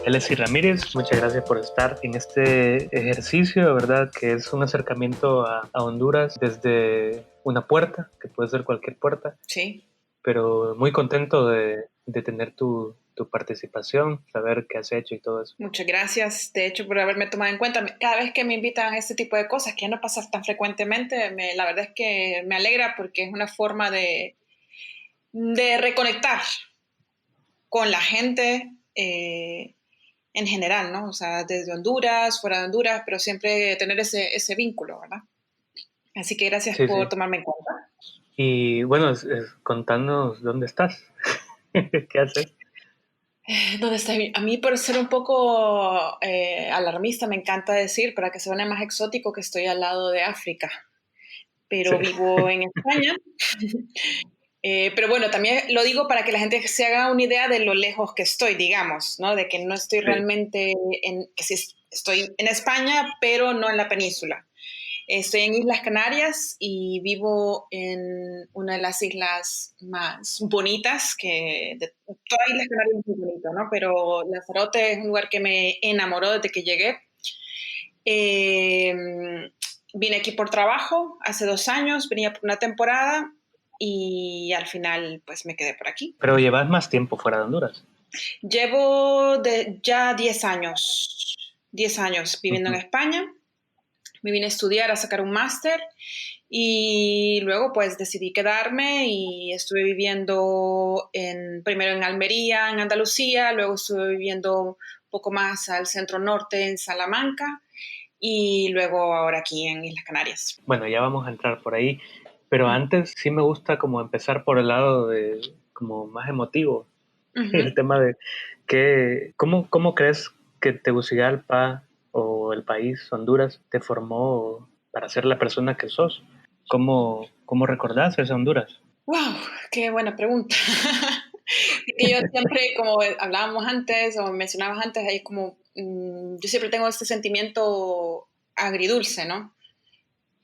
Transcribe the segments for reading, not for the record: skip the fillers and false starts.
Elsie Ramírez, muchas gracias por estar en este ejercicio, de verdad que es un acercamiento a Honduras desde una puerta, que puede ser cualquier puerta, Sí. pero muy contento de tener tu participación, saber qué has hecho y todo eso. Muchas gracias, de hecho, por haberme tomado en cuenta. Cada vez que me invitan a este tipo de cosas, que ya no pasa tan frecuentemente, la verdad es que me alegra porque es una forma de reconectar con la gente en general, ¿no? O sea, desde Honduras, fuera de Honduras, pero siempre tener ese vínculo, ¿verdad? Así que gracias Sí, por sí. tomarme en cuenta. Y bueno, contanos dónde estás, qué haces. ¿Dónde estoy? A mí, por ser un poco alarmista, me encanta decir, para que suene más exótico, que estoy al lado de África, Sí. pero vivo en España. Pero bueno, también lo digo para que la gente se haga una idea de lo lejos que estoy, digamos, ¿no? De que no estoy Sí. realmente que sí estoy en España, pero no en la península. Estoy en Islas Canarias y vivo en una de las islas más bonitas toda Islas Canarias es muy bonito, ¿no? Pero Lanzarote es un lugar que me enamoró desde que llegué. Vine aquí por trabajo hace 2 años, venía por una temporada y al final pues me quedé por aquí. Pero llevas más tiempo fuera de Honduras. Llevo ya 10 años viviendo en Uh-huh. España. Me vine a estudiar, a sacar un máster y luego pues decidí quedarme y estuve viviendo primero en Almería, en Andalucía, luego estuve viviendo un poco más al centro norte, en Salamanca, y luego ahora aquí en Islas Canarias. Bueno, ya vamos a entrar por ahí, pero Uh-huh. antes sí me gusta como empezar por el lado de como más emotivo, el Uh-huh. tema de cómo crees que Tegucigalpa o el país Honduras te formó para ser la persona que sos. ¿Cómo recordás ese Honduras? ¡Wow! ¡Qué buena pregunta! Que yo siempre, como hablábamos antes o mencionabas antes, ahí como yo siempre tengo este sentimiento agridulce, ¿no?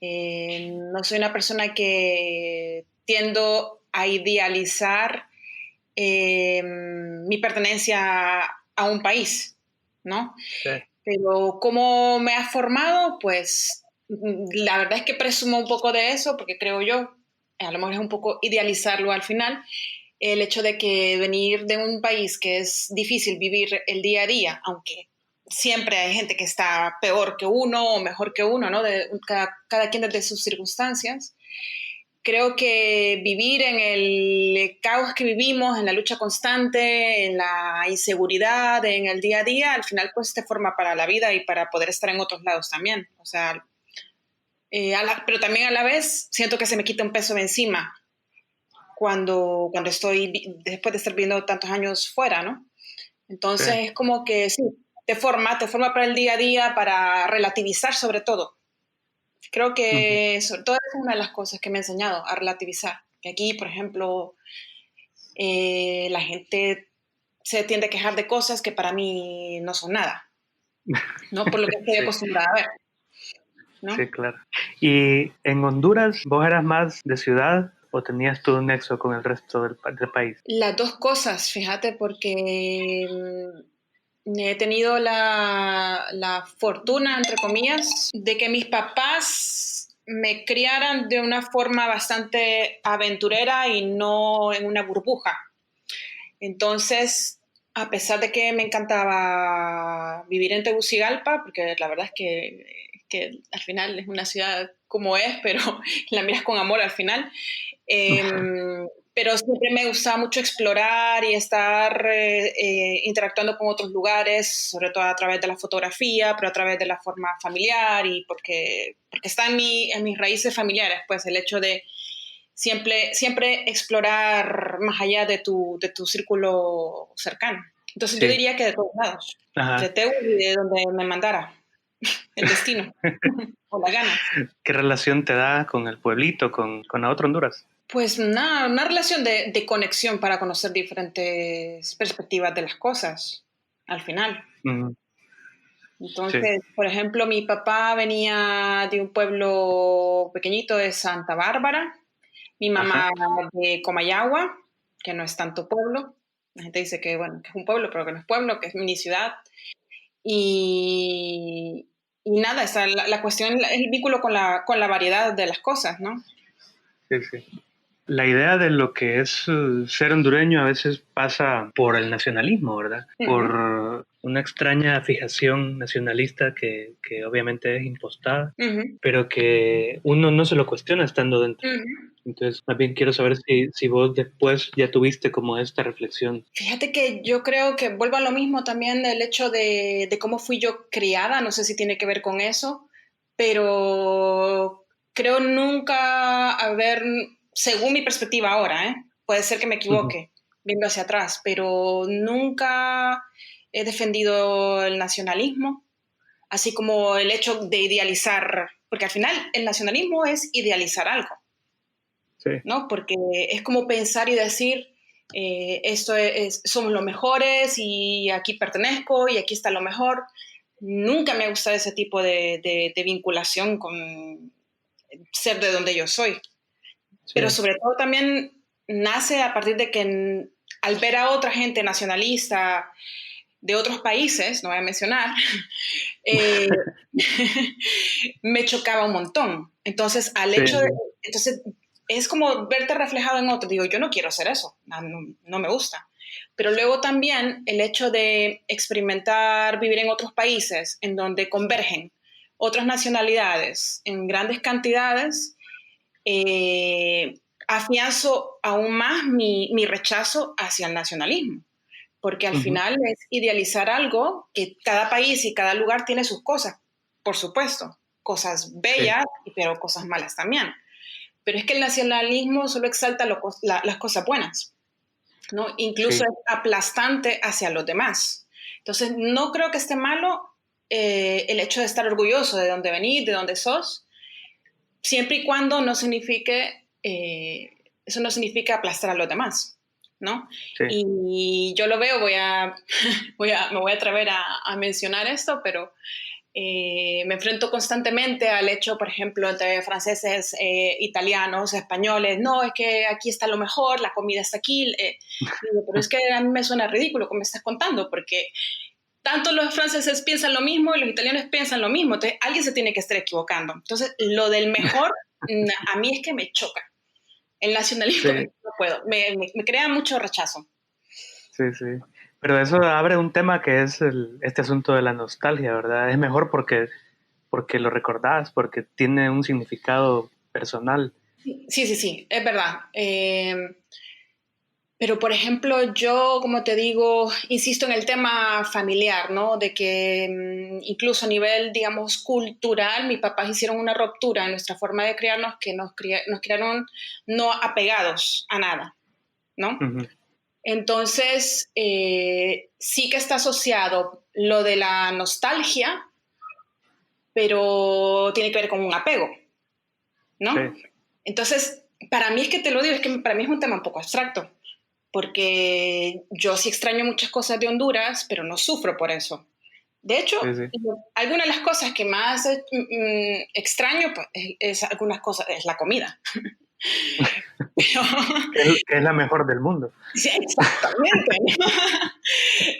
No soy una persona que tiendo a idealizar mi pertenencia a un país, ¿no? Sí. Pero cómo me ha formado, pues la verdad es que presumo un poco de eso, porque creo yo, a lo mejor es un poco idealizarlo al final, el hecho de que venir de un país que es difícil vivir el día a día, aunque siempre hay gente que está peor que uno o mejor que uno, ¿no? Cada quien desde sus circunstancias. Creo que vivir en el caos que vivimos, en la lucha constante, en la inseguridad, en el día a día, al final pues te forma para la vida y para poder estar en otros lados también. O sea, pero también a la vez siento que se me quita un peso de encima cuando estoy, después de estar viviendo tantos años fuera, ¿no? Sí. Entonces es como que sí, te forma para el día a día, para relativizar sobre todo. Creo Uh-huh. que sobre todo es una de las cosas que me ha enseñado a relativizar. Que aquí, por ejemplo, la gente se tiende a quejar de cosas que para mí no son nada, ¿no? Por lo que estoy Sí, acostumbrada a ver, sí, ¿no? claro. ¿Y en Honduras vos eras más de ciudad o tenías tú un nexo con el resto del país? Las dos cosas, fíjate, porque he tenido la fortuna, entre comillas, de que mis papás me criaran de una forma bastante aventurera y no en una burbuja. Entonces, a pesar de que me encantaba vivir en Tegucigalpa, porque la verdad es que al final es una ciudad como es, pero la miras con amor al final. Pero siempre me gustaba mucho explorar y estar interactuando con otros lugares, sobre todo a través de la fotografía, pero a través de la forma familiar y porque está en mis raíces familiares, pues el hecho de siempre explorar más allá de tu círculo cercano. Entonces yo Sí. diría que de todos lados, de Ajá. Teu y de donde me mandara el destino o las ganas. ¿Qué relación te da con el pueblito, con la otra Honduras? Pues una relación de conexión para conocer diferentes perspectivas de las cosas, al final. Mm, sí. Entonces, por ejemplo, mi papá venía de un pueblo pequeñito de Santa Bárbara, mi Ajá. mamá de Comayagua, que no es tanto pueblo, La gente dice que, bueno, que es un pueblo, pero que no es pueblo, que es mini ciudad. Y, y nada, esa, la cuestión es el vínculo con la variedad de las cosas, ¿no? Sí, sí. La idea de lo que es ser hondureño a veces pasa por el nacionalismo, ¿verdad? Uh-huh. Por una extraña fijación nacionalista que obviamente es impostada, Uh-huh. pero que uno no se lo cuestiona estando dentro. Uh-huh. Entonces, más bien quiero saber si vos después ya tuviste como esta reflexión. Fíjate que yo creo que vuelvo a lo mismo también del hecho de cómo fui yo criada, no sé si tiene que ver con eso, pero creo nunca haber, según mi perspectiva ahora, puede ser que me Ujú, equivoque viendo hacia atrás, pero nunca he defendido el nacionalismo, así como el hecho de idealizar, porque al final el nacionalismo es idealizar algo. sí, ¿No? Porque es como pensar y decir, somos los mejores y aquí pertenezco y aquí está lo mejor. Nunca me ha gustado ese tipo de vinculación con ser de donde yo soy. sí. Pero sobre todo también nace a partir de que al ver a otra gente nacionalista de otros países, no voy a mencionar, eh, me chocaba un montón. Entonces, Sí, entonces es como verte reflejado en otro. Digo, yo no quiero hacer eso, no me gusta. Pero luego también el hecho de experimentar vivir en otros países en donde convergen otras nacionalidades en grandes cantidades, afianzo aún más mi rechazo hacia el nacionalismo, porque al ujú, final es idealizar algo que cada país y cada lugar tiene sus cosas, por supuesto, cosas sí, bellas, pero cosas malas también. Pero es que el nacionalismo solo exalta las cosas buenas, ¿no? Incluso sí. es aplastante hacia los demás. Entonces, no creo que esté malo el hecho de estar orgulloso de dónde venís, de dónde sos, siempre y cuando no signifique, eso no significa aplastar a los demás, ¿no? Sí. Y yo lo veo, me voy a atrever a mencionar esto, pero me enfrento constantemente al hecho, por ejemplo, entre franceses, italianos, españoles, no, es que aquí está lo mejor, la comida está aquí, digo, pero es que a mí me suena ridículo como me estás contando, porque tanto los franceses piensan lo mismo y los italianos piensan lo mismo, entonces alguien se tiene que estar equivocando. Entonces, lo del mejor, a mí es que me choca. El nacionalismo Sí, no puedo, me crea mucho rechazo. sí, sí. Pero eso abre un tema que es este asunto de la nostalgia, ¿verdad? Es mejor porque lo recordás, porque tiene un significado personal. Sí, sí, sí, es verdad. Pero, por ejemplo, yo, como te digo, insisto en el tema familiar, ¿no? De que incluso a nivel, digamos, cultural, mis papás hicieron una ruptura en nuestra forma de criarnos que nos criaron no apegados a nada, ¿no? Ujú, Entonces, sí que está asociado lo de la nostalgia, pero tiene que ver con un apego, sí, ¿no? Entonces, para mí es que te lo digo, es que para mí es un tema un poco abstracto, porque yo sí extraño muchas cosas de Honduras, pero no sufro por eso. De hecho, sí, sí. algunas de las cosas que más extraño, pues, algunas cosas, es la comida. Pero, Que es la mejor del mundo. sí, exactamente.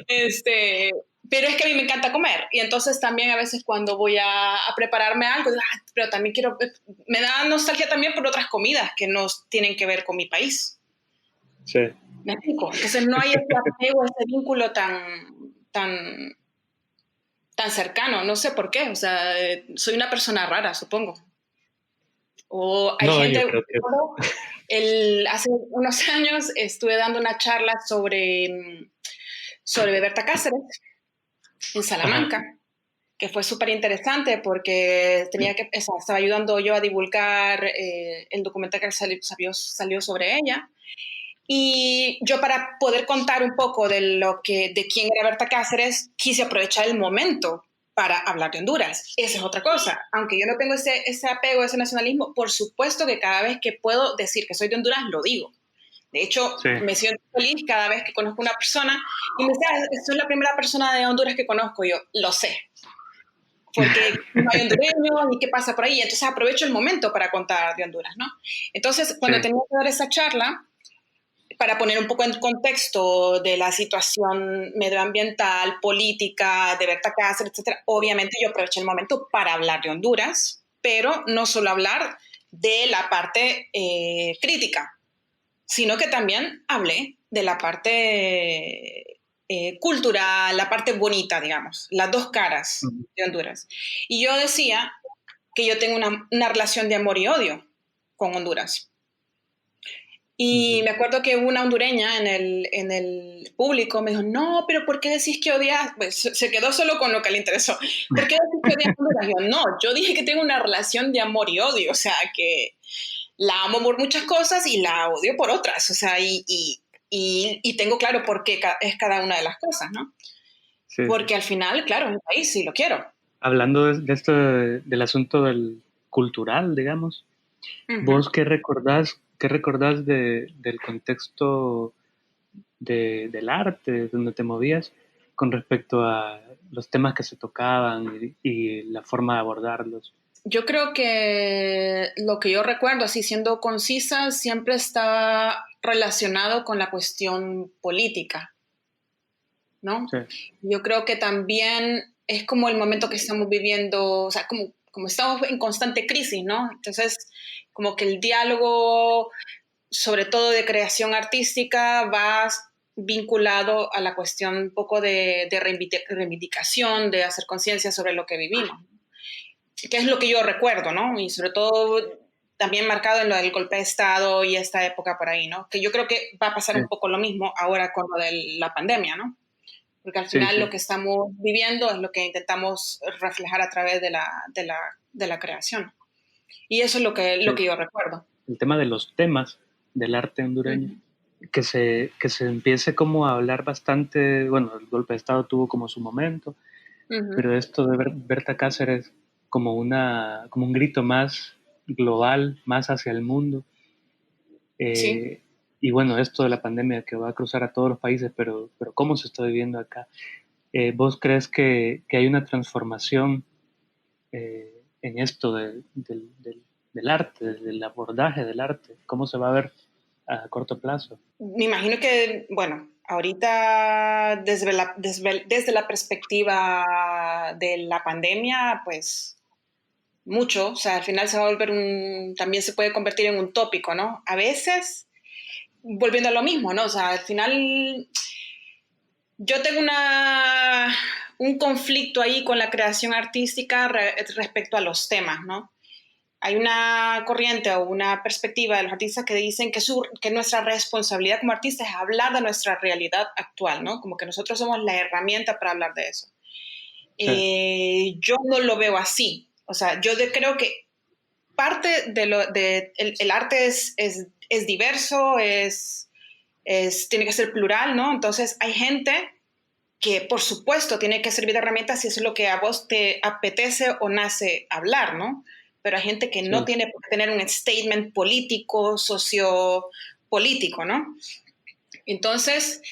Este, pero es que a mí me encanta comer y entonces también a veces cuando voy a prepararme algo, digo, "Ah, pero también quiero, me da nostalgia también por otras comidas que no tienen que ver con mi país. Sí, ¿Me explico? Entonces no hay ese apego, ese vínculo tan cercano, no sé por qué, o sea, soy una persona rara, supongo. O hay no, yo gente, creo que hace unos años estuve dando una charla sobre Berta Cáceres en ajá, Salamanca, que fue súper interesante porque estaba ayudando yo a divulgar el documental que salió sobre ella. Y yo para poder contar un poco de quién era Berta Cáceres, quise aprovechar el momento para hablar de Honduras. Esa es otra cosa. Aunque yo no tengo ese apego, ese nacionalismo, por supuesto que cada vez que puedo decir que soy de Honduras, lo digo. De hecho, sí, me siento feliz cada vez que conozco una persona y me dice, ah, soy la primera persona de Honduras que conozco. Yo lo sé, porque no hay hondureños y qué pasa por ahí. Entonces aprovecho el momento para contar de Honduras, ¿no? Entonces, sí, cuando tenía que dar esa charla, para poner un poco en contexto de la situación medioambiental, política, de Berta Cáceres, etcétera, obviamente yo aproveché el momento para hablar de Honduras, pero no solo hablar de la parte crítica, sino que también hablé de la parte cultural, la parte bonita, digamos, las dos caras de Honduras. Y yo decía que yo tengo una relación de amor y odio con Honduras. Y me acuerdo que una hondureña en el público me dijo, no, pero ¿por qué decís que odias? Pues se quedó solo con lo que le interesó. ¿Por qué decís que odias Honduras? Yo, no, yo dije que tengo una relación de amor y odio, o sea, que la amo por muchas cosas y la odio por otras, o sea, y tengo claro por qué es cada una de las cosas, ¿no? Sí, sí. Porque al final, claro, es un país, sí lo quiero. Hablando de esto del asunto del cultural, digamos, Uh-huh. ¿vos qué recordás del contexto del arte donde te movías con respecto a los temas que se tocaban y la forma de abordarlos? Yo creo que lo que yo recuerdo, así siendo concisa, siempre está relacionado con la cuestión política, ¿no? Sí, Yo creo que también es como el momento que estamos viviendo, o sea, como estamos en constante crisis, ¿no? Entonces, como que el diálogo, sobre todo de creación artística, va vinculado a la cuestión un poco de reivindicación, de hacer conciencia sobre lo que vivimos, que es lo que yo recuerdo, ¿no? Y sobre todo también marcado en lo del golpe de Estado y esta época por ahí, ¿no? Que yo creo que va a pasar sí, un poco lo mismo ahora con lo de la pandemia, ¿no? Porque al sí, final lo sí. que estamos viviendo es lo que intentamos reflejar a través de la creación. Y eso es lo Sí. que yo recuerdo. El tema de los temas del arte hondureño, Uh-huh. que se empiece como a hablar bastante, bueno, el golpe de Estado tuvo como su momento, Uh-huh. pero esto de Berta Cáceres como, como un grito más global, más hacia el mundo. Sí. Eh, y bueno, esto de la pandemia que va a cruzar a todos los países, pero ¿cómo se está viviendo acá? ¿Vos crees que hay una transformación en esto del arte, del abordaje del arte? ¿Cómo se va a ver a corto plazo? Me imagino que, bueno, ahorita desde la perspectiva de la pandemia, pues mucho, o sea, al final se va a volver también se puede convertir en un tópico, ¿no? A veces, volviendo a lo mismo, ¿no? O sea, al final yo tengo un conflicto ahí con la creación artística respecto a los temas, ¿no? Hay una corriente o una perspectiva de los artistas que dicen que nuestra responsabilidad como artistas es hablar de nuestra realidad actual, ¿no? Como que nosotros somos la herramienta para hablar de eso. Sí, Yo no lo veo así. O sea, creo que parte el arte es diverso, tiene que ser plural, ¿no? Entonces hay gente que por supuesto tiene que servir de herramienta si eso es lo que a vos te apetece o nace hablar, ¿no? Pero hay gente que no sí, tiene por qué tener un statement político, sociopolítico, ¿no? Entonces,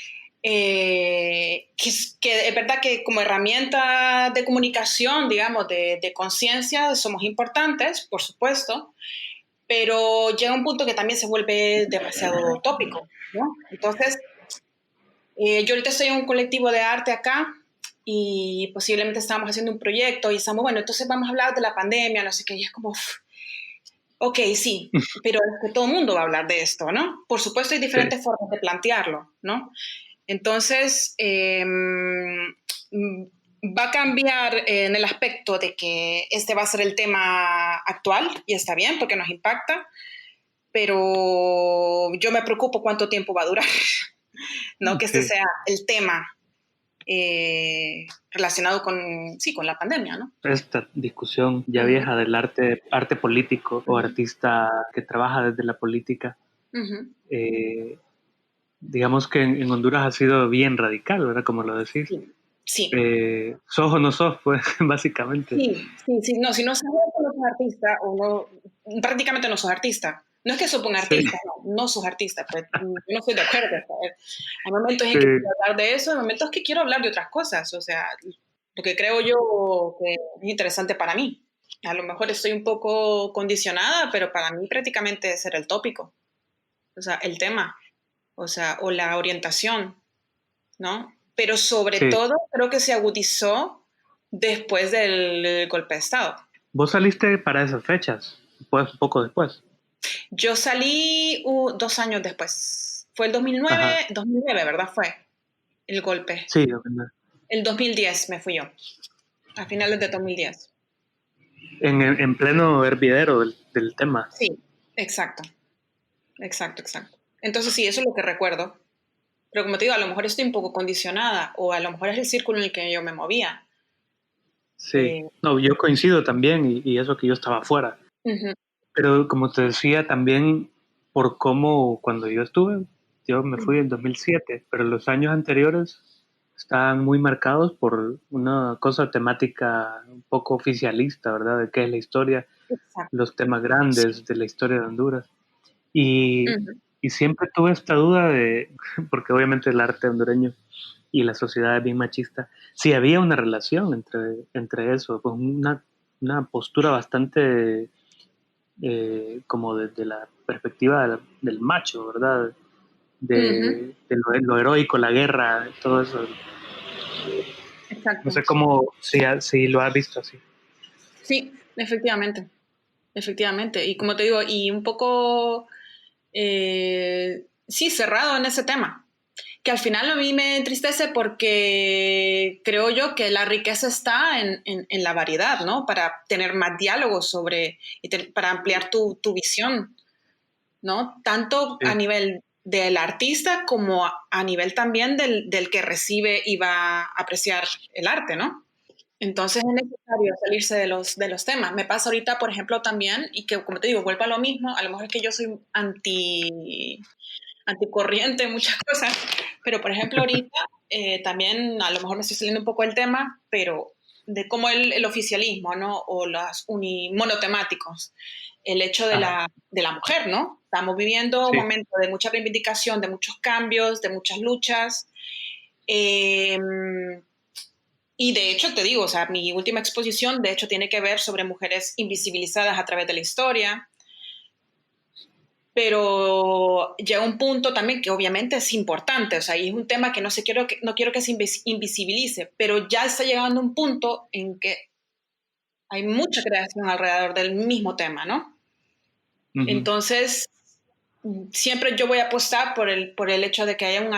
que es verdad que como herramienta de comunicación, digamos, de conciencia, somos importantes, por supuesto, pero llega un punto que también se vuelve demasiado tópico, ¿no? Entonces, yo ahorita estoy en un colectivo de arte acá y posiblemente estamos haciendo un proyecto y estamos, bueno, entonces vamos a hablar de la pandemia, no sé qué, y es como, ok, sí, pero es que todo el mundo va a hablar de esto, ¿no? Por supuesto hay sí, diferentes formas de plantearlo, ¿no? Entonces, va a cambiar en el aspecto de que este va a ser el tema actual y está bien porque nos impacta, pero yo me preocupo cuánto tiempo va a durar, ¿no? Que este sí. sea el tema relacionado sí, con la pandemia, ¿no? Esta discusión ya Uh-huh, vieja del arte político o uh-huh, artista que trabaja desde la política, uh-huh. eh, digamos que en Honduras ha sido bien radical, ¿verdad? Como lo decís. Sí, sí, Sos o no sos, pues, básicamente. sí. No, si no sabes que no sos artista, o no, prácticamente no sos artista. No es que sos un Sí, artista, no sos artista, pues yo no estoy de acuerdo. ¿Sabes? Hay momentos en sí, que quiero hablar de eso, hay momentos que quiero hablar de otras cosas, o sea, lo que creo yo que es interesante para mí. A lo mejor estoy un poco condicionada, pero para mí prácticamente ese era el tópico, o sea, el tema. o sea, o la orientación, ¿no? Pero sobre Sí. todo creo que se agudizó después del golpe de Estado. ¿Vos saliste para esas fechas? Pues un poco después. Yo salí 2 años después. Fue el Ajá. 2009, ¿verdad? Fue el golpe. Sí, El 2010 me fui yo, a finales de 2010. en pleno hervidero del tema. Sí, exacto, exacto, exacto. Entonces sí, eso es lo que recuerdo. Pero como te digo, a lo mejor estoy un poco condicionada o a lo mejor es el círculo en el que yo me movía. Sí. Eh, No, yo coincido también y eso que yo estaba afuera. Ujú, Pero como te decía, también por cómo cuando yo estuve, yo me fui ujú, en 2007, pero los años anteriores estaban muy marcados por una cosa temática un poco oficialista, ¿verdad? De qué es la historia, exacto. los temas Sí. grandes de la historia de Honduras. Y, Ujú, y siempre tuve esta duda de, porque obviamente el arte hondureño y la sociedad es bien machista, si había una relación entre eso, pues una postura bastante como desde la perspectiva del macho, ¿verdad? ujú, De lo heroico, la guerra, todo eso. No exacto. sé cómo, si lo has visto así. Sí, efectivamente, efectivamente. Y como te digo, y un poco, sí, cerrado en ese tema. Que al final a mí me entristece porque creo yo que la riqueza está en la variedad, ¿no? Para tener más diálogos sobre, para ampliar tu visión, ¿no? Tanto a Sí, nivel del artista como a nivel también del que recibe y va a apreciar el arte, ¿no? Entonces es necesario salirse de los temas. Me pasa ahorita, por ejemplo, también, y que como te digo, vuelvo a lo mismo, a lo mejor es que yo soy anticorriente en muchas cosas, pero por ejemplo ahorita también a lo mejor me estoy saliendo un poco del tema, pero de cómo el oficialismo, ¿no? O los monotemáticos, el hecho de ajá, la mujer, ¿no? Estamos viviendo un sí, momento de mucha reivindicación, de muchos cambios, de muchas luchas. Eh, y de hecho, te digo, o sea, mi última exposición, de hecho, tiene que ver sobre mujeres invisibilizadas a través de la historia, pero llega un punto también que obviamente es importante, o sea, y es un tema que no quiero que se invisibilice, pero ya está llegando un punto en que hay mucha creación alrededor del mismo tema, ¿no? ujú. Entonces, siempre yo voy a apostar por el hecho de que haya un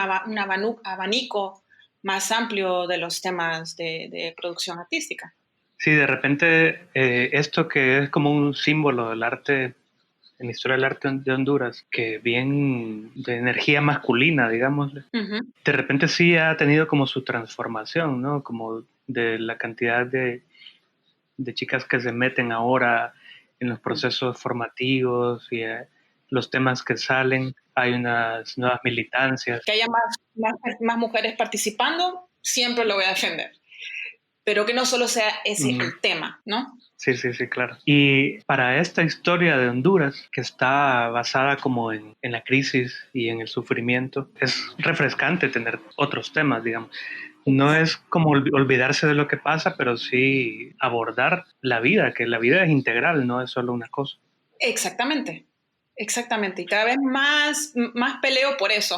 abanico más amplio de los temas de producción artística. Sí, de repente esto que es como un símbolo del arte, en la historia del arte de Honduras, que bien de energía masculina, digamos, Ujú, de repente sí ha tenido como su transformación, ¿no? Como de la cantidad de chicas que se meten ahora en los procesos formativos y los temas que salen. Hay unas nuevas militancias. que haya más mujeres participando, siempre lo voy a defender, pero que no solo sea ese Mm, el tema, ¿no? sí, sí, sí, claro. Y para esta historia de Honduras, que está basada como en la crisis y en el sufrimiento, es refrescante tener otros temas, digamos. No es como olvidarse de lo que pasa, pero sí abordar la vida, que la vida es integral, no es solo una cosa. Exactamente, exactamente. Y cada vez más peleo por eso.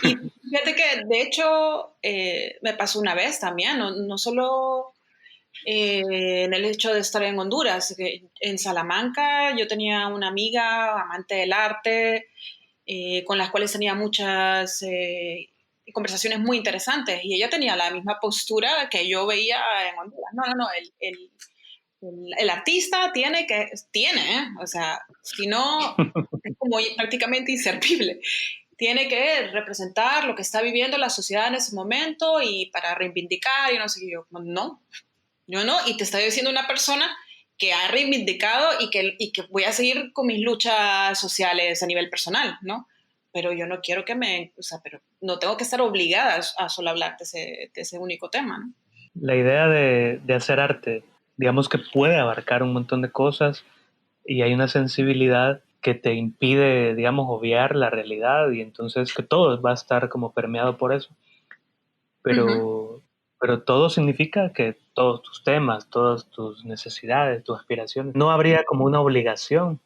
Y fíjate que, de hecho, me pasó una vez también, no solo en el hecho de estar en Honduras, que en Salamanca yo tenía una amiga amante del arte, con las cuales tenía muchas conversaciones muy interesantes y ella tenía la misma postura que yo veía en Honduras. No, no, no, el artista tiene, o sea, si no, es como prácticamente inservible. Tiene que representar lo que está viviendo la sociedad en ese momento y para reivindicar y no sé qué. Yo no, y te estoy diciendo una persona que ha reivindicado y que voy a seguir con mis luchas sociales a nivel personal, ¿no? Pero yo no quiero o sea, pero no tengo que estar obligada a solo hablar de ese único tema, ¿no? La idea de hacer arte, digamos que puede abarcar un montón de cosas y hay una sensibilidad que te impide, digamos, obviar la realidad y entonces que todo va a estar como permeado por eso. Ujú, Pero todo significa que todos tus temas, todas tus necesidades, tus aspiraciones, no habría como una obligación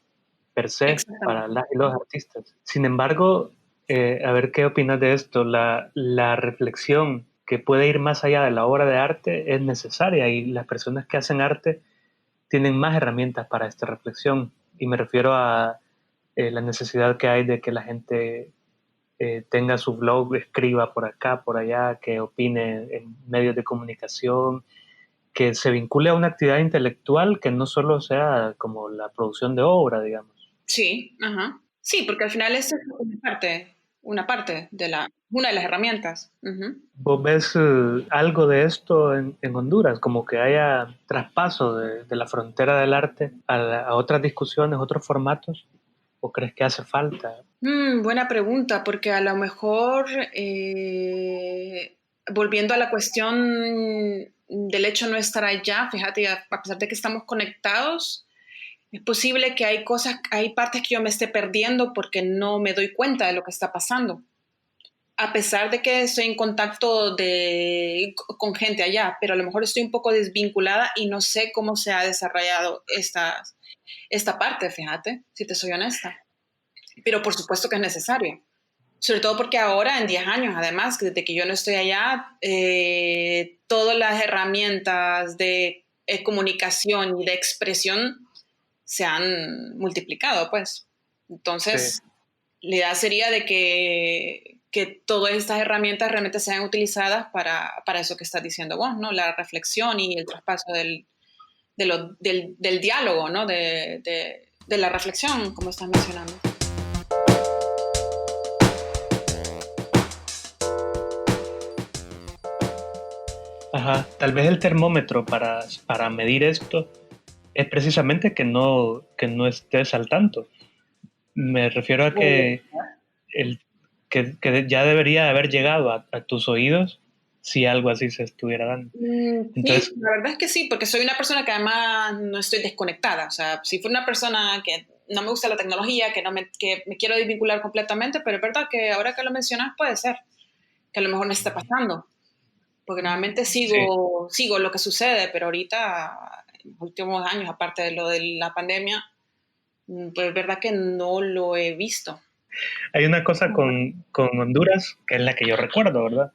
per se para exactamente. las y los artistas. Sin embargo, A ver qué opinas de esto. La reflexión que puede ir más allá de la obra de arte es necesaria y las personas que hacen arte tienen más herramientas para esta reflexión. Y me refiero a la necesidad que hay de que la gente tenga su blog, escriba por acá, por allá, que opine en medios de comunicación, que se vincule a una actividad intelectual que no solo sea como la producción de obra, digamos. Sí, ajá. Sí, porque al final esto es una parte de una de las herramientas. Ujú. ¿Vos ves algo de esto en Honduras? Como que haya traspaso de la frontera del arte a otras discusiones, otros formatos, ¿o crees que hace falta? Buena pregunta, porque a lo mejor, volviendo a la cuestión del hecho de no estar allá, fíjate, a pesar de que estamos conectados, es posible que hay cosas, hay partes que yo me esté perdiendo porque no me doy cuenta de lo que está pasando. A pesar de que estoy en contacto con gente allá, pero a lo mejor estoy un poco desvinculada y no sé cómo se ha desarrollado esta parte, fíjate, si te soy honesta. Pero por supuesto que es necesario. Sobre todo porque ahora, en 10 años, además, desde que yo no estoy allá, todas las herramientas de comunicación y de expresión se han multiplicado, pues. Sí. Entonces, la idea sería de que todas estas herramientas realmente sean utilizadas para eso que estás diciendo vos, ¿no? La reflexión y el traspaso del diálogo, ¿no? De la reflexión, como estás mencionando. Ajá. Tal vez el termómetro para medir esto es precisamente que no estés al tanto. Me refiero a que el, que ya debería haber llegado a tus oídos si algo así se estuviera dando. Sí, Entonces, la verdad es que sí, porque soy una persona que además no estoy desconectada. O sea, si fuera una persona que no me gusta la tecnología, que me quiero desvincular completamente, pero es verdad que ahora que lo mencionas puede ser que a lo mejor me esté pasando, porque normalmente sí, sigo lo que sucede, pero ahorita, en los últimos años, aparte de lo de la pandemia, pues es verdad que no lo he visto. hay una cosa con Honduras que es la que yo recuerdo, ¿verdad?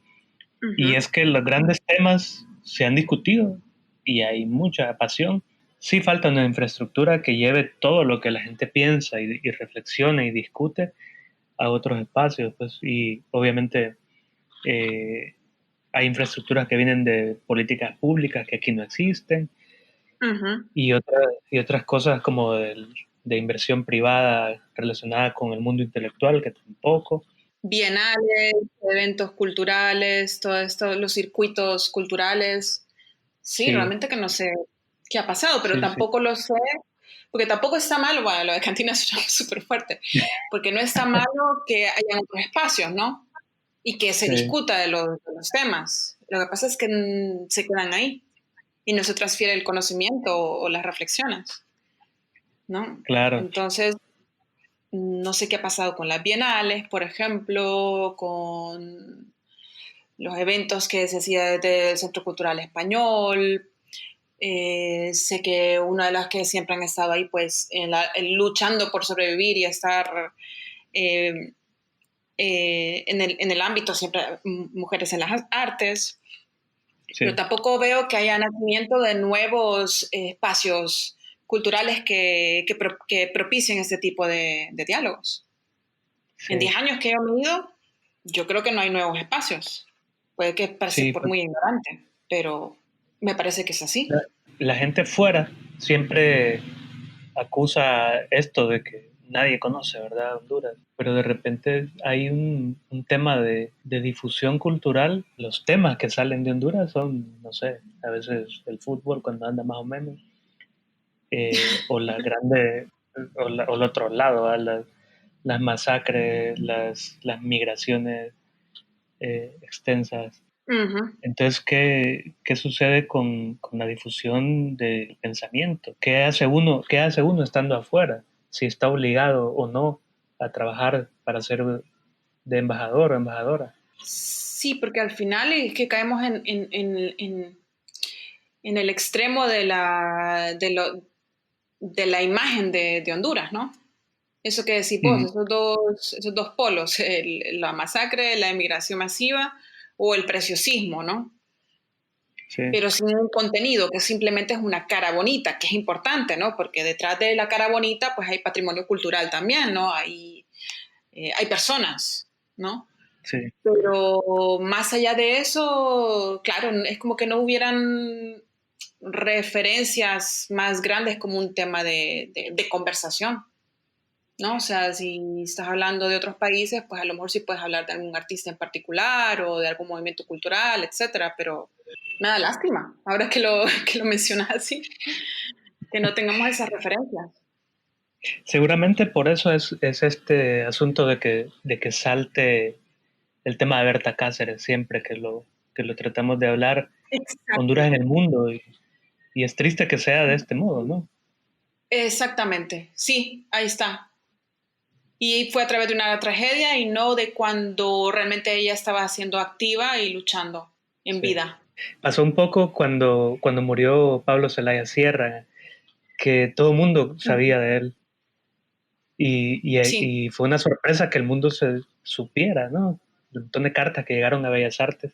Y Ujú. es que los grandes temas se han discutido y hay mucha pasión. Sí falta una infraestructura que lleve todo lo que la gente piensa y reflexiona y discute a otros espacios, pues, y obviamente eh, hay infraestructuras que vienen de políticas públicas que aquí no existen Ujú. y otras cosas como de inversión privada relacionada con el mundo intelectual que tampoco. Bienales, eventos culturales, todo esto, los circuitos culturales. Sí, Sí, realmente que no sé qué ha pasado, pero sí, sí, tampoco lo sé, porque tampoco está malo, bueno, lo de cantina es súper fuerte, porque no está malo que haya otros espacios, ¿no? Y que se sí, discuta de los temas. Lo que pasa es que se quedan ahí y no se transfiere el conocimiento o las reflexiones, ¿no? claro. Entonces, no sé qué ha pasado con las bienales, por ejemplo, con los eventos que se hacía desde el Centro Cultural Español. Sé que una de las que siempre han estado ahí, pues, luchando por sobrevivir y estar eh, en el ámbito siempre mujeres en las artes, pero Sí, tampoco veo que haya nacimiento de nuevos espacios culturales que propicien este tipo de diálogos. En sí, 10 años que he ido, yo creo que no hay nuevos espacios. Puede que parece sí, por pues muy ignorante, pero me parece que es así. la gente fuera siempre acusa esto de que nadie conoce, ¿verdad? Honduras, pero de repente hay un tema de difusión cultural. Los temas que salen de Honduras son, no sé, a veces el fútbol cuando anda más o menos, o la grande, o el otro lado, ¿verdad? Las masacres, las migraciones extensas. Ujú. Entonces, qué sucede con la difusión del pensamiento? Qué hace uno estando afuera? Si está obligado o no a trabajar para ser de embajador o embajadora. Sí, porque al final es que caemos en el extremo de la imagen de Honduras, ¿no? Eso que decís vos, Ujú. esos dos polos, la masacre, la emigración masiva o el preciosismo, ¿no? Sí, Pero sin un contenido, que simplemente es una cara bonita, que es importante, ¿no? Porque detrás de la cara bonita, pues hay patrimonio cultural también, ¿no? Hay personas, ¿no? sí. Pero más allá de eso, claro, es como que no hubieran referencias más grandes como un tema de conversación, ¿no? O sea, si estás hablando de otros países, pues a lo mejor sí puedes hablar de algún artista en particular o de algún movimiento cultural, etcétera, pero me da lástima, ahora que que lo mencionas así, que no tengamos esas referencias. Seguramente por eso es este asunto de que salte el tema de Berta Cáceres siempre que lo tratamos de hablar. Exacto. Honduras en el mundo y es triste que sea de este modo, ¿no? Exactamente, sí, ahí está. Y fue a través de una tragedia y no de cuando realmente ella estaba siendo activa y luchando en Sí. vida. Pasó un poco cuando murió Pablo Zelaya Sierra, que todo el mundo Ujú. sabía de él Sí, y fue una sorpresa que el mundo se supiera, ¿no? Un montón de cartas que llegaron a Bellas Artes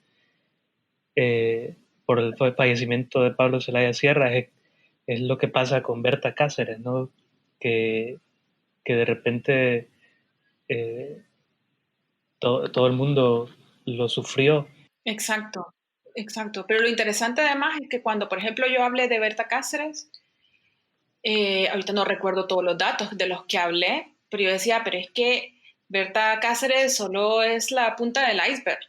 eh, por el fallecimiento de Pablo Zelaya Sierra es lo que pasa con Berta Cáceres, ¿no? Que, que de repente eh, todo el mundo lo sufrió. exacto, exacto. Pero lo interesante además es que cuando, por ejemplo, yo hablé de Berta Cáceres, ahorita no recuerdo todos los datos de los que hablé, pero yo decía, pero es que Berta Cáceres solo es la punta del iceberg,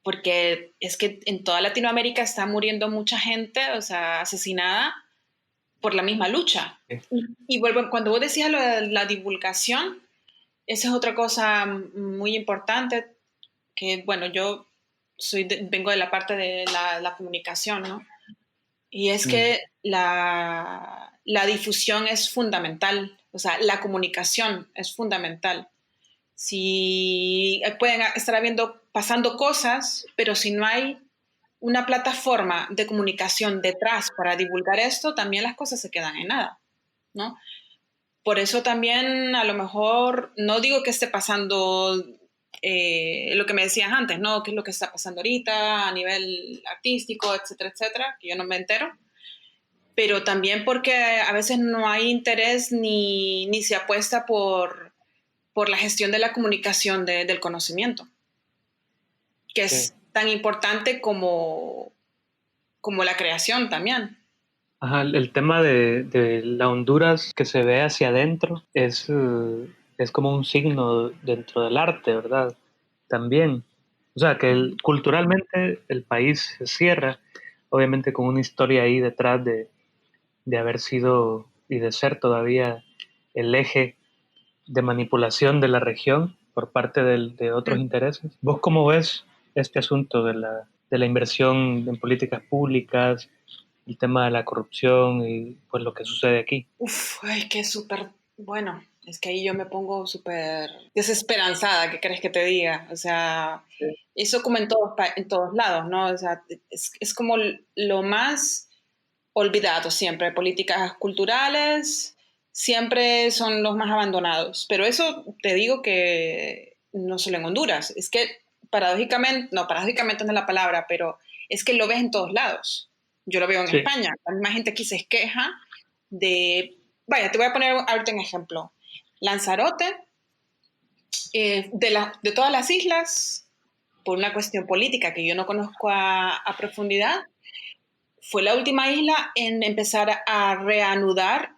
porque es que en toda Latinoamérica está muriendo mucha gente, o sea, asesinada por la misma lucha. Y vuelvo, cuando vos decías lo de la divulgación, esa es otra cosa muy importante, que bueno, yo vengo de la parte de la comunicación, ¿no? Y es Mm, que la difusión es fundamental, o sea, la comunicación es fundamental. Si pueden estar habiendo, pasando cosas, pero si no hay una plataforma de comunicación detrás para divulgar esto, también las cosas se quedan en nada, ¿no? Por eso también a lo mejor, no digo que esté pasando lo que me decías antes, ¿no? ¿Qué es lo que está pasando ahorita a nivel artístico, etcétera, etcétera? Que yo no me entero, pero también porque a veces no hay interés ni se apuesta por la gestión de la comunicación del conocimiento, que sí. es tan importante como la creación también. Ajá, el tema de la Honduras que se ve hacia adentro es como un signo dentro del arte, ¿verdad? También. O sea, que culturalmente el país se cierra, obviamente con una historia ahí detrás de haber sido y de ser todavía el eje de manipulación de la región por parte de otros intereses. ¿Vos cómo ves este asunto de la inversión en políticas públicas, el tema de la corrupción y pues lo que sucede aquí? Uf, ay, que súper, bueno, es que ahí yo me pongo súper desesperanzada, ¿qué crees que te diga? O sea, eso como en todos lados, ¿no? O sea, es como lo más olvidado siempre, políticas culturales siempre son los más abandonados, pero eso te digo que no solo en Honduras, es que paradójicamente, no, paradójicamente no es la palabra, pero es que lo ves en todos lados. Yo lo veo en Sí, España, la misma gente aquí se queja de, vaya, te voy a poner ahorita un ejemplo. Lanzarote, de todas las islas, por una cuestión política que yo no conozco a profundidad, fue la última isla en empezar a reanudar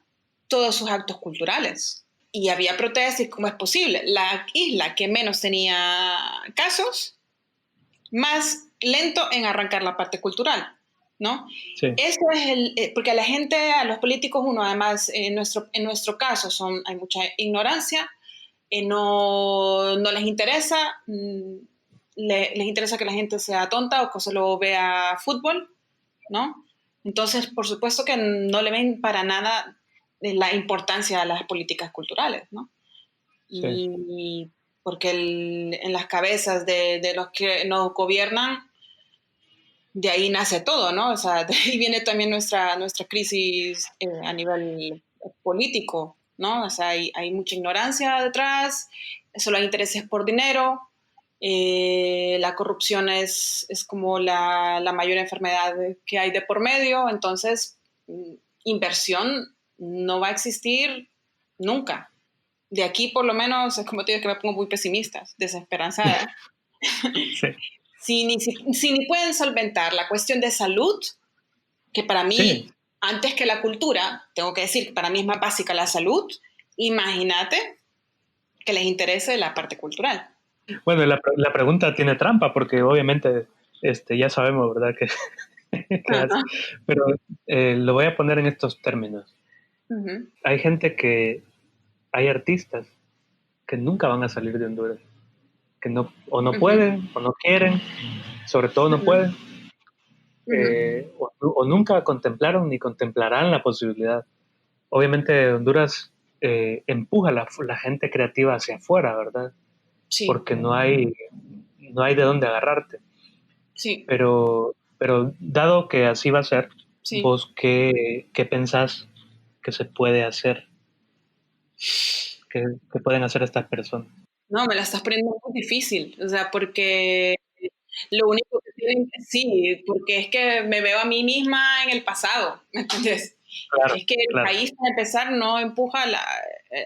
todos sus actos culturales. Y había protestas, y ¿cómo es posible? La isla que menos tenía casos, más lento en arrancar la parte cultural, ¿no? sí, Eso es porque a la gente, a los políticos, uno además, en nuestro caso, hay mucha ignorancia, no les interesa, les interesa que la gente sea tonta o que solo vea fútbol, ¿no? Entonces, por supuesto que no le ven para nada la importancia a las políticas culturales, ¿no? sí. Y porque en las cabezas de los que nos gobiernan, de ahí nace todo, ¿no? O sea, de ahí viene también nuestra crisis a nivel político. ¿no? O sea, hay mucha ignorancia detrás, solo hay intereses por dinero, la corrupción es como la mayor enfermedad que hay de por medio, entonces inversión no va a existir nunca. De aquí por lo menos es como te digo que me pongo muy pesimista, desesperanzada. Sí, Si ni pueden solventar la cuestión de salud, que para mí, sí. antes que la cultura, tengo que decir que para mí es más básica la salud, imagínate que les interese la parte cultural. Bueno, la pregunta tiene trampa porque obviamente ya sabemos, ¿verdad? Que hace. Ajá. Pero lo voy a poner en estos términos. Uh-huh. Hay gente hay artistas que nunca van a salir de Honduras, que o no Uh-huh. pueden o no quieren, sobre todo no Uh-huh. pueden, Uh-huh. o nunca contemplaron ni contemplarán la posibilidad. Obviamente Honduras empuja la gente creativa hacia afuera, ¿verdad? Sí, Porque no hay de dónde agarrarte. sí, Pero dado que así va a ser, sí. ¿vos qué pensás que se puede hacer? ¿Qué pueden hacer estas personas? No, me la estás poniendo muy difícil, o sea, porque lo único que tienen, sí, porque es que me veo a mí misma en el pasado, ¿me entiendes? Claro, Es que el claro. país, para empezar, no empuja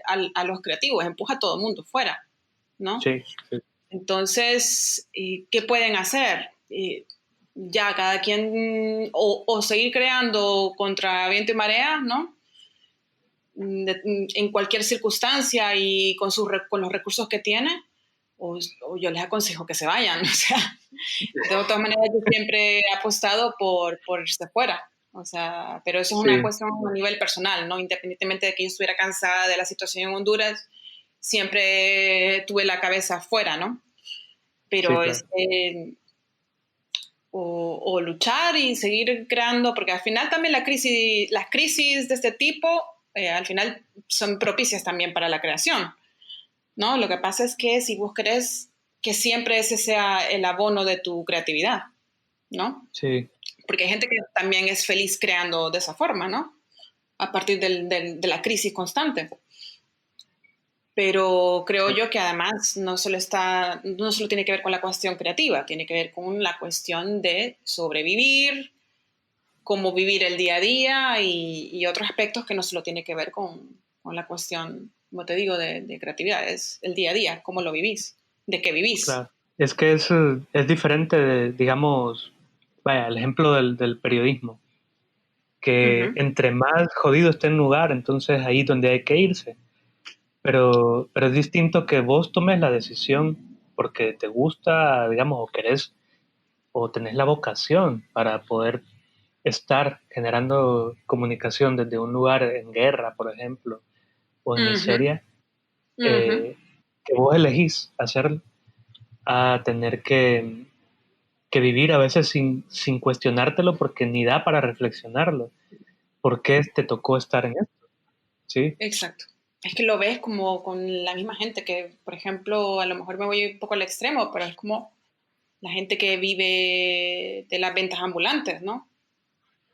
a los creativos, empuja a todo el mundo fuera, ¿no? Sí, sí, Entonces, ¿qué pueden hacer? Ya cada quien, o seguir creando contra viento y marea, ¿no? En cualquier circunstancia y con los recursos que tiene, o yo les aconsejo que se vayan. O sea, de todas maneras yo siempre he apostado por irse fuera. O sea, pero eso es una sí, cuestión a nivel personal, ¿no? Independientemente de que yo estuviera cansada de la situación en Honduras, siempre tuve la cabeza afuera, ¿no? sí, Pero claro. o luchar y seguir creando, porque al final también las crisis de este tipo, al final son propicias también para la creación, ¿no? Lo que pasa es que si vos querés que siempre ese sea el abono de tu creatividad, ¿no? Sí, Porque hay gente que también es feliz creando de esa forma, ¿no? A partir de la crisis constante. Pero creo sí, yo que además no solo tiene que ver con la cuestión creativa, tiene que ver con la cuestión de sobrevivir, cómo vivir el día a día y otros aspectos que no solo tiene que ver con la cuestión, como te digo, de creatividad, es el día a día, cómo lo vivís, de qué vivís. claro. Es que es diferente, digamos, vaya, el ejemplo del periodismo, que Uh-huh, entre más jodido esté un lugar, entonces ahí es donde hay que irse. Pero es distinto que vos tomes la decisión porque te gusta, digamos, o querés, o tenés la vocación para poder estar generando comunicación desde un lugar en guerra, por ejemplo, o en uh-huh, miseria, uh-huh. que vos elegís hacerlo, a tener que vivir a veces sin cuestionártelo porque ni da para reflexionarlo. ¿Por qué te tocó estar en esto? ¿Sí? Exacto. Es que lo ves como con la misma gente que, por ejemplo, a lo mejor me voy un poco al extremo, pero es como la gente que vive de las ventas ambulantes, ¿no?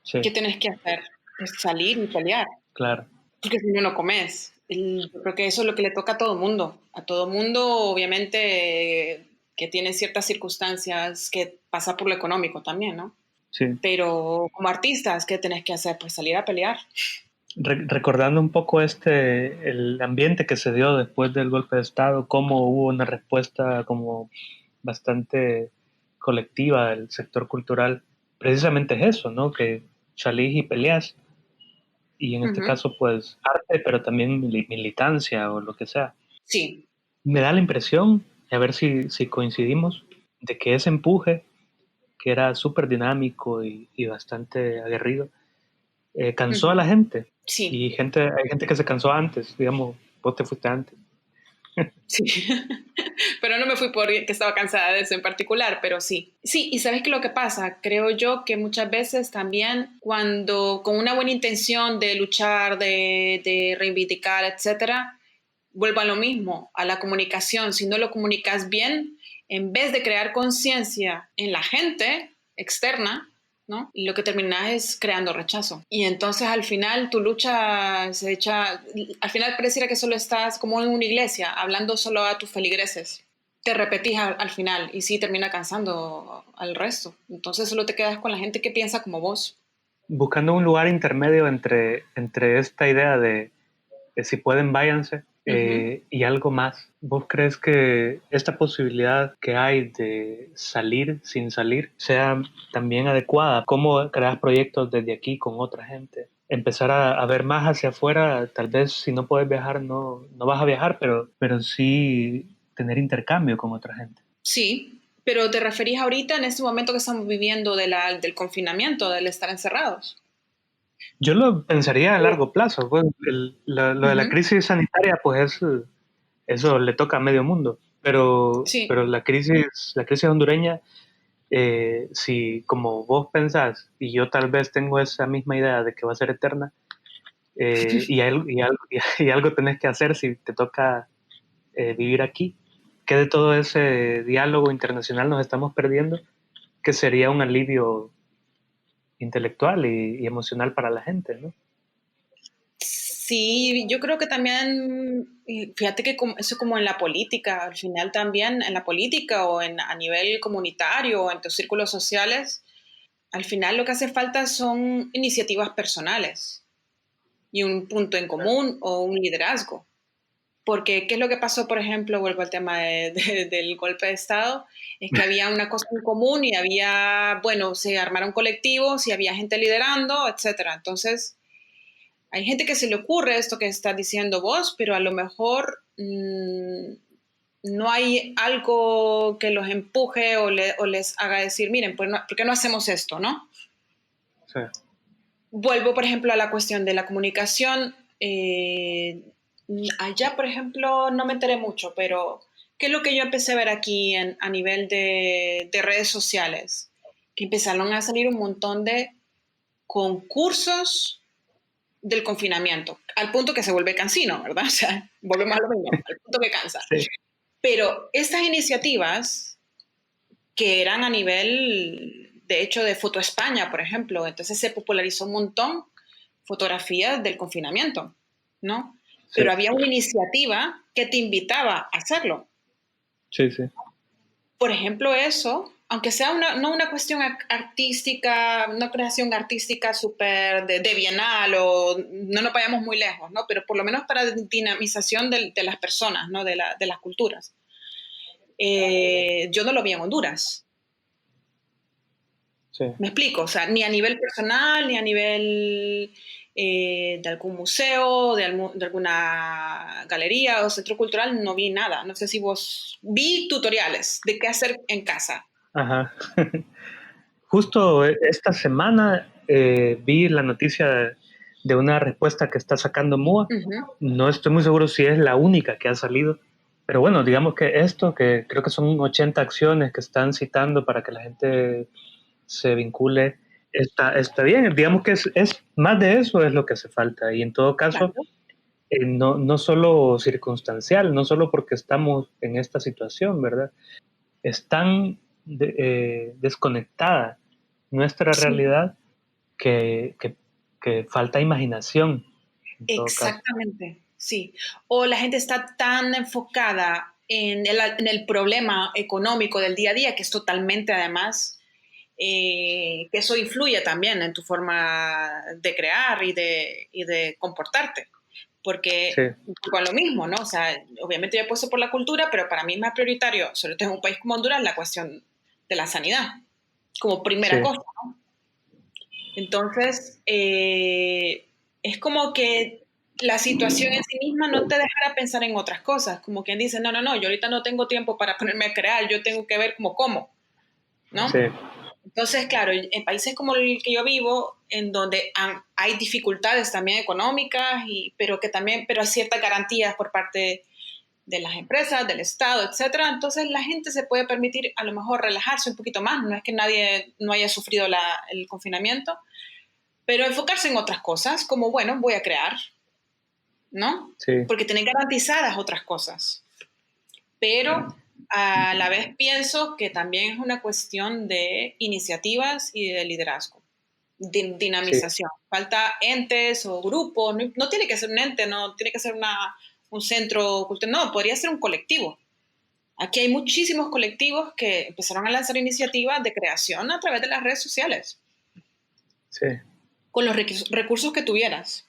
¿Qué Sí, tenés que hacer? Pues salir y pelear, claro. porque si no, no comes. Yo creo que eso es lo que le toca a todo mundo. A todo mundo, obviamente, que tiene ciertas circunstancias que pasa por lo económico también, ¿no? Sí. Pero como artistas, ¿qué tenés que hacer? Pues salir a pelear. Recordando un poco el ambiente que se dio después del golpe de Estado, cómo hubo una respuesta como bastante colectiva del sector cultural, precisamente es eso, ¿no? Que salís y peleas, y en este Ujú. caso, pues, arte, pero también militancia o lo que sea. Sí. Me da la impresión, a ver si coincidimos, de que ese empuje, que era súper dinámico y bastante aguerrido, cansó a Ujú. la gente. Sí. Y hay gente que se cansó antes, digamos, vos te fuiste antes. Sí, pero no me fui porque estaba cansada de eso en particular, pero sí. Sí, y sabes que lo que pasa, creo yo que muchas veces también cuando con una buena intención de luchar, de reivindicar, etcétera, vuelvo a lo mismo, a la comunicación. Si no lo comunicas bien, en vez de crear conciencia en la gente externa, ¿no? Y lo que terminas es creando rechazo. Y entonces al final tu lucha se echa, al final pareciera que solo estás como en una iglesia, hablando solo a tus feligreses. Te repetís al final y sí termina cansando al resto. Entonces solo te quedas con la gente que piensa como vos. Buscando un lugar intermedio entre esta idea de si pueden, váyanse, Ujú. y algo más. ¿Vos crees que esta posibilidad que hay de salir sin salir sea también adecuada? ¿Cómo creas proyectos desde aquí con otra gente? Empezar a ver más hacia afuera, tal vez si no puedes viajar, no vas a viajar, pero sí tener intercambio con otra gente. Sí, pero te referís ahorita en este momento que estamos viviendo del confinamiento, del estar encerrados. Yo lo pensaría a largo plazo, pues, lo de la Ujú. crisis sanitaria, pues eso le toca a medio mundo, Sí. pero la crisis hondureña, si como vos pensás, y yo tal vez tengo esa misma idea de que va a ser eterna, y algo tenés que hacer si te toca vivir aquí, ¿qué de todo ese diálogo internacional nos estamos perdiendo? Que sería un alivio intelectual y emocional para la gente, ¿no? Sí, yo creo que también, y fíjate que eso como en la política, al final también en la política o a nivel comunitario o en tus círculos sociales, al final lo que hace falta son iniciativas personales y un punto en común o un liderazgo. Porque, ¿qué es lo que pasó, por ejemplo? Vuelvo al tema del golpe de Estado, es que había una cosa en común y había, bueno, se armaron colectivos y había gente liderando, etcétera. Entonces, hay gente que se le ocurre esto que estás diciendo vos, pero a lo mejor no hay algo que los empuje o les haga decir, miren, pues no, ¿por qué no hacemos esto, no? Sí. Vuelvo, por ejemplo, a la cuestión de la comunicación. Allá, por ejemplo, no me enteré mucho, pero ¿qué es lo que yo empecé a ver aquí a nivel de redes sociales? Que empezaron a salir un montón de concursos del confinamiento, al punto que se vuelve cansino, ¿verdad? O sea, volvemos a lo mismo, al punto que cansa. Sí. Pero estas iniciativas que eran a nivel, de hecho, de Foto España, por ejemplo, entonces se popularizó un montón fotografías del confinamiento, ¿no? Sí, Pero había una iniciativa que te invitaba a hacerlo. sí, sí. Por ejemplo, eso, aunque sea no una cuestión artística, una creación artística súper de bienal o no nos vayamos muy lejos, ¿no? Pero por lo menos para dinamización de las personas, ¿no? De las culturas. Yo no lo vi en Honduras. Sí. Me explico, o sea, ni a nivel personal, ni a nivel de algún museo, de alguna galería o centro cultural, no vi nada. No sé si vos vi tutoriales de qué hacer en casa. Ajá. Justo esta semana vi la noticia de una respuesta que está sacando MUA. Ujú. No estoy muy seguro si es la única que ha salido, pero bueno, digamos que esto, que creo que son 80 acciones que están citando para que la gente se vincule, está bien. Digamos que es más de eso es lo que hace falta. Y en todo caso, Claro. no solo circunstancial, no solo porque estamos en esta situación, ¿verdad? Es tan desconectada nuestra Sí, realidad que falta imaginación, en todo caso. exactamente, sí. O la gente está tan enfocada en el problema económico del día a día que es totalmente además que eso influye también en tu forma de crear y de comportarte. Sí, Porque con lo mismo, ¿no? O sea, obviamente yo he puesto por la cultura, pero para mí es más prioritario, sobre todo en un país como Honduras, la cuestión de la sanidad, como sí, primera cosa. Entonces, es como que la situación en sí misma no te dejará pensar en otras cosas, como quien dice, no, no, no, yo ahorita no tengo tiempo para ponerme a crear, yo tengo que ver cómo, sí, ¿no? Entonces, claro, en países como el que yo vivo, en donde hay dificultades también económicas, pero hay ciertas garantías por parte de las empresas, del Estado, etcétera. Entonces, la gente se puede permitir a lo mejor relajarse un poquito más. No es que nadie no haya sufrido el confinamiento, pero enfocarse en otras cosas, como, bueno, voy a crear, ¿no? sí, Porque tienen garantizadas otras cosas. Pero A la vez pienso que también es una cuestión de iniciativas y de liderazgo, de Sí, dinamización. Falta entes o grupos, no, no tiene que ser un ente, no tiene que ser un centro cultural, no, podría ser un colectivo. Aquí hay muchísimos colectivos que empezaron a lanzar iniciativas de creación a través de las redes sociales, sí. con los recursos que tuvieras.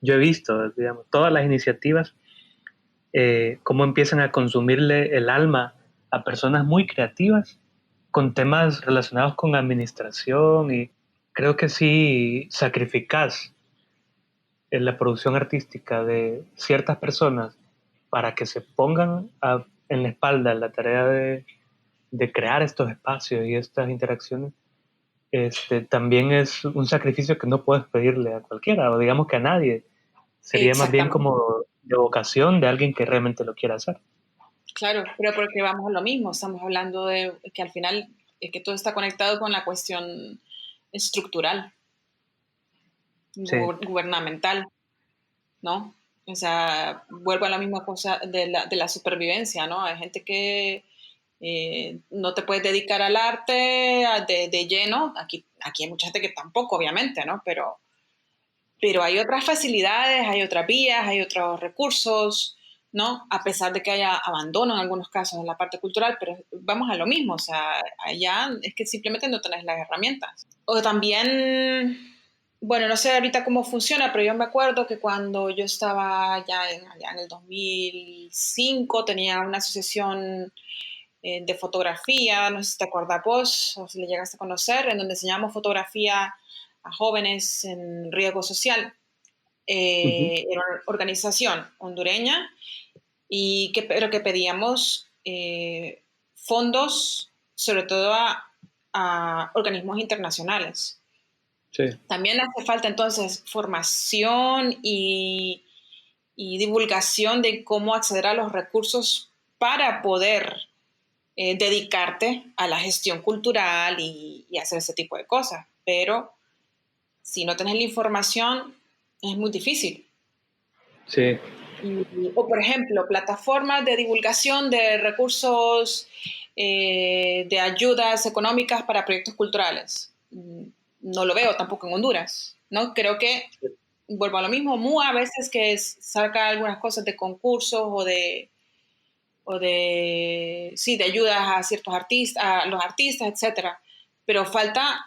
Yo he visto, digamos, todas las iniciativas, cómo empiezan a consumirle el alma a personas muy creativas con temas relacionados con administración y creo que sí sacrificas en la producción artística de ciertas personas para que se pongan en la espalda la tarea de crear estos espacios y estas interacciones, también es un sacrificio que no puedes pedirle a cualquiera, o digamos que a nadie. Sería más bien Exactamente. como de vocación de alguien que realmente lo quiera hacer. Claro, pero porque vamos a lo mismo, estamos hablando de que al final es que todo está conectado con la cuestión estructural, Sí, gubernamental, ¿no? O sea, vuelvo a la misma cosa de la supervivencia, ¿no? Hay gente que no te puedes dedicar al arte de lleno, aquí hay mucha gente que tampoco, obviamente, ¿no? Pero hay otras facilidades, hay otras vías, hay otros recursos, ¿no? A pesar de que haya abandono en algunos casos en la parte cultural, pero vamos a lo mismo, o sea, allá es que simplemente no tenés las herramientas. O también, bueno, no sé ahorita cómo funciona, pero yo me acuerdo que cuando yo estaba ya en el 2005 tenía una asociación de fotografía, no sé si te acuerdas vos o si le llegaste a conocer, en donde enseñamos fotografía a jóvenes en riesgo social. ujú, Era una organización hondureña, pero que pedíamos fondos sobre todo a organismos internacionales. sí, También hace falta entonces formación y divulgación de cómo acceder a los recursos para poder dedicarte a la gestión cultural y hacer ese tipo de cosas. Pero si no tenés la información, es muy difícil. sí, O, por ejemplo, plataformas de divulgación de recursos de ayudas económicas para proyectos culturales. No lo veo tampoco en Honduras, ¿no? Creo que, vuelvo a lo mismo, MUA a veces que saca algunas cosas de concursos sí, de ayudas a ciertos artistas, a los artistas, etcétera. Pero falta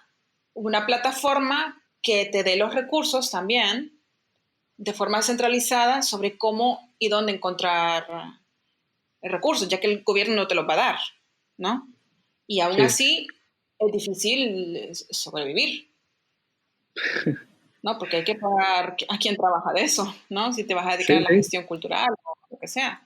una plataforma que te dé los recursos también de forma centralizada sobre cómo y dónde encontrar recursos, ya que el gobierno no te los va a dar, ¿no? Y aún sí, así es difícil sobrevivir, ¿no? Porque hay que pagar a quien trabaja de eso, ¿no? Si te vas a dedicar sí, a la sí. gestión cultural o lo que sea.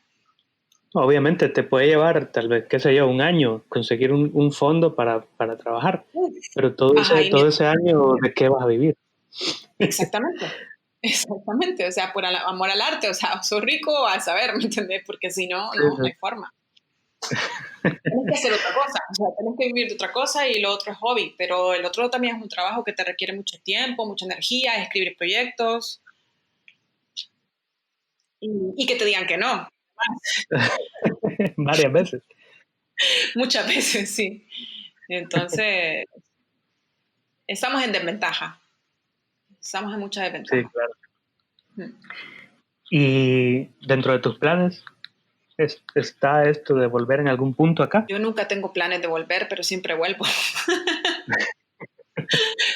Obviamente te puede llevar tal vez, qué sé yo, un año conseguir un fondo para trabajar, Uf. pero Ajá, todo ese año, ¿de qué vas a vivir? exactamente. Exactamente, o sea, por amor al arte, o sea, sos rico a saber, ¿me entendés? Porque si no, Sí, no hay forma. Tienes que hacer otra cosa, o sea, tienes que vivir de otra cosa y lo otro es hobby, pero el otro también es un trabajo que te requiere mucho tiempo, mucha energía, escribir proyectos y que te digan que no. varias veces. Muchas veces, sí. Entonces, estamos en desventaja, estamos en mucha Sí, desventaja. claro. Mm. Y dentro de tus planes está esto de volver en algún punto acá. Yo nunca tengo planes de volver, pero siempre vuelvo.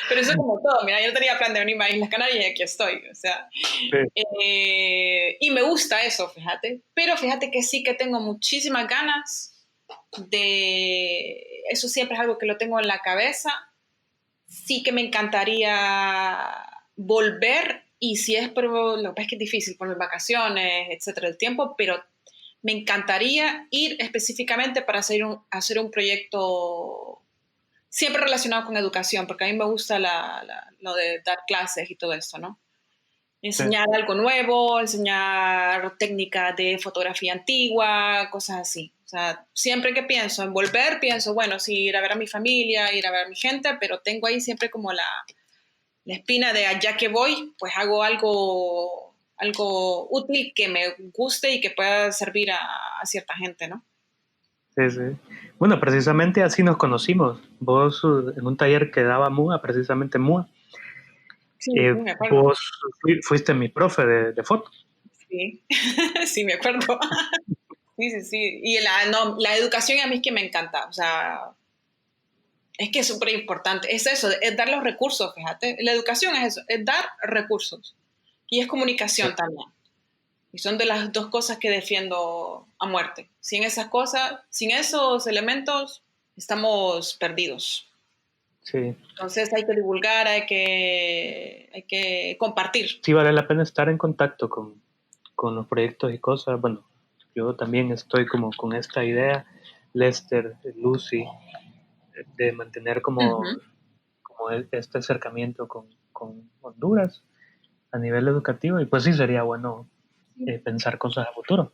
Pero eso es como todo, mira, yo no tenía plan de venirme a Islas Canarias y aquí estoy, o sea, Sí, y me gusta eso, fíjate, pero fíjate que sí que tengo muchísimas ganas eso siempre es algo que lo tengo en la cabeza, sí que me encantaría volver y si es por, lo que es que es difícil por mis vacaciones, etcétera, el tiempo, pero me encantaría ir específicamente para hacer un proyecto siempre relacionado con educación, porque a mí me gusta lo de dar clases y todo esto, ¿no? sí, Enseñar algo nuevo, enseñar técnicas de fotografía antigua, cosas así. O sea, siempre que pienso en volver, pienso, bueno, sí, ir a ver a mi familia, ir a ver a mi gente, pero tengo ahí siempre como la espina de allá que voy, pues hago algo útil que me guste y que pueda servir a cierta gente, ¿no? Sí, sí. Bueno, precisamente así nos conocimos. Vos en un taller que daba MUA, precisamente MUA, Sí, sí, me acuerdo. vos fuiste mi profe de foto. Sí, sí, me acuerdo. Sí, sí, sí. Y no, la educación a mí es que me encanta. O sea, es que es súper importante. Es eso, es dar los recursos, fíjate. La educación es eso, es dar recursos. Y es Sí, comunicación también. Y son de las dos cosas que defiendo a muerte. Sin esas cosas, sin esos elementos, estamos perdidos. sí. Entonces hay que divulgar, hay que compartir. Sí, vale la pena estar en contacto con los proyectos y cosas. Bueno, yo también estoy como con esta idea, Lester, Lucy, de mantener como, Ujú. como este acercamiento con Honduras a nivel educativo. Y pues sí, sería bueno pensar cosas a futuro.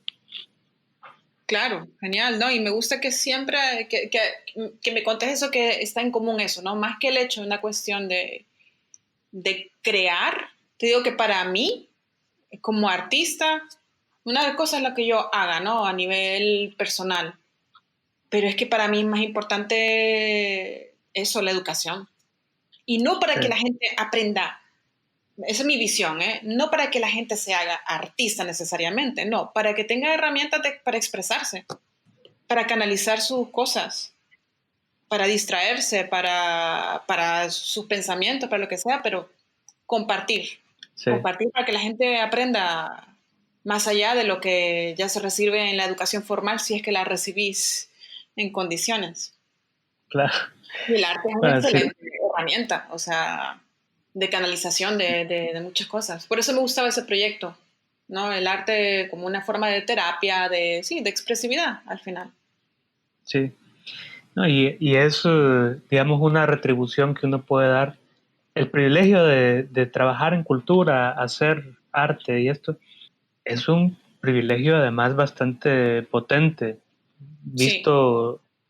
Claro, genial, ¿no? Y me gusta que siempre, que me contes eso, que está en común eso, ¿no? Más que el hecho, una cuestión de crear, te digo que para mí, como artista, una cosa es lo que yo haga, ¿no? A nivel personal, pero es que para mí es más importante eso, la educación. Y no para Sí, que la gente aprenda, esa es mi visión, ¿eh? No para que la gente se haga artista necesariamente, no, para que tenga herramientas para expresarse, para canalizar sus cosas, para distraerse, para sus pensamientos, para lo que sea, pero compartir, sí, compartir para que la gente aprenda más allá de lo que ya se recibe en la educación formal, si es que la recibís en condiciones. claro. Y el arte es una Bueno, sí, excelente herramienta, o sea, de canalización de muchas cosas. Por eso me gustaba ese proyecto, ¿no? El arte como una forma de terapia, sí, de expresividad al final. sí. No, y es, digamos, una retribución que uno puede dar. El privilegio de trabajar en cultura, hacer arte y esto, es un privilegio además bastante potente, Sí,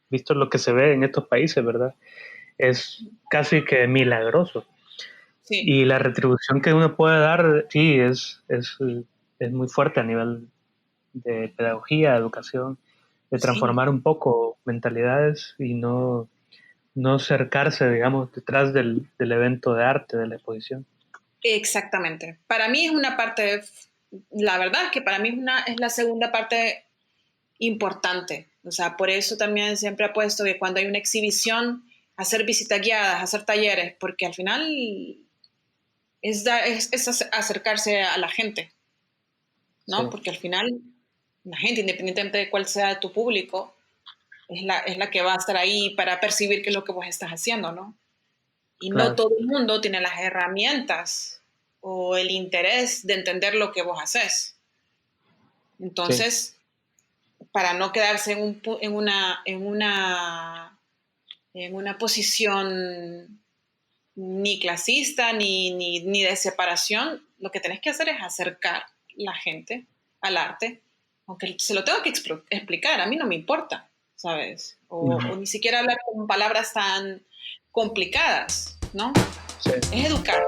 visto lo que se ve en estos países, ¿verdad? Es casi que milagroso. sí, Y la retribución que uno puede dar, sí, es muy fuerte a nivel de pedagogía, educación, de sí. transformar un poco mentalidades y no cercarse, digamos, detrás del evento de arte, de la exposición. Exactamente. Para mí es una parte, la verdad es que para mí es la segunda parte importante. O sea, por eso también siempre apuesto que cuando hay una exhibición, hacer visitas guiadas, hacer talleres, porque al final es acercarse a la gente, Sí, ¿no? Porque al final la gente, independientemente de cuál sea tu público, es la que va a estar ahí para percibir qué es lo que vos estás haciendo, ¿no? Y no claro, todo el mundo tiene las herramientas o el interés de entender lo que vos haces. sí, Entonces, para no quedarse en una posición ni clasista ni de separación, lo que tenés que hacer es acercar la gente al arte, aunque se lo tengo que explicar, a mí no me importa, ¿sabes? O ni siquiera hablar con palabras tan complicadas, ¿no? sí. Es educar.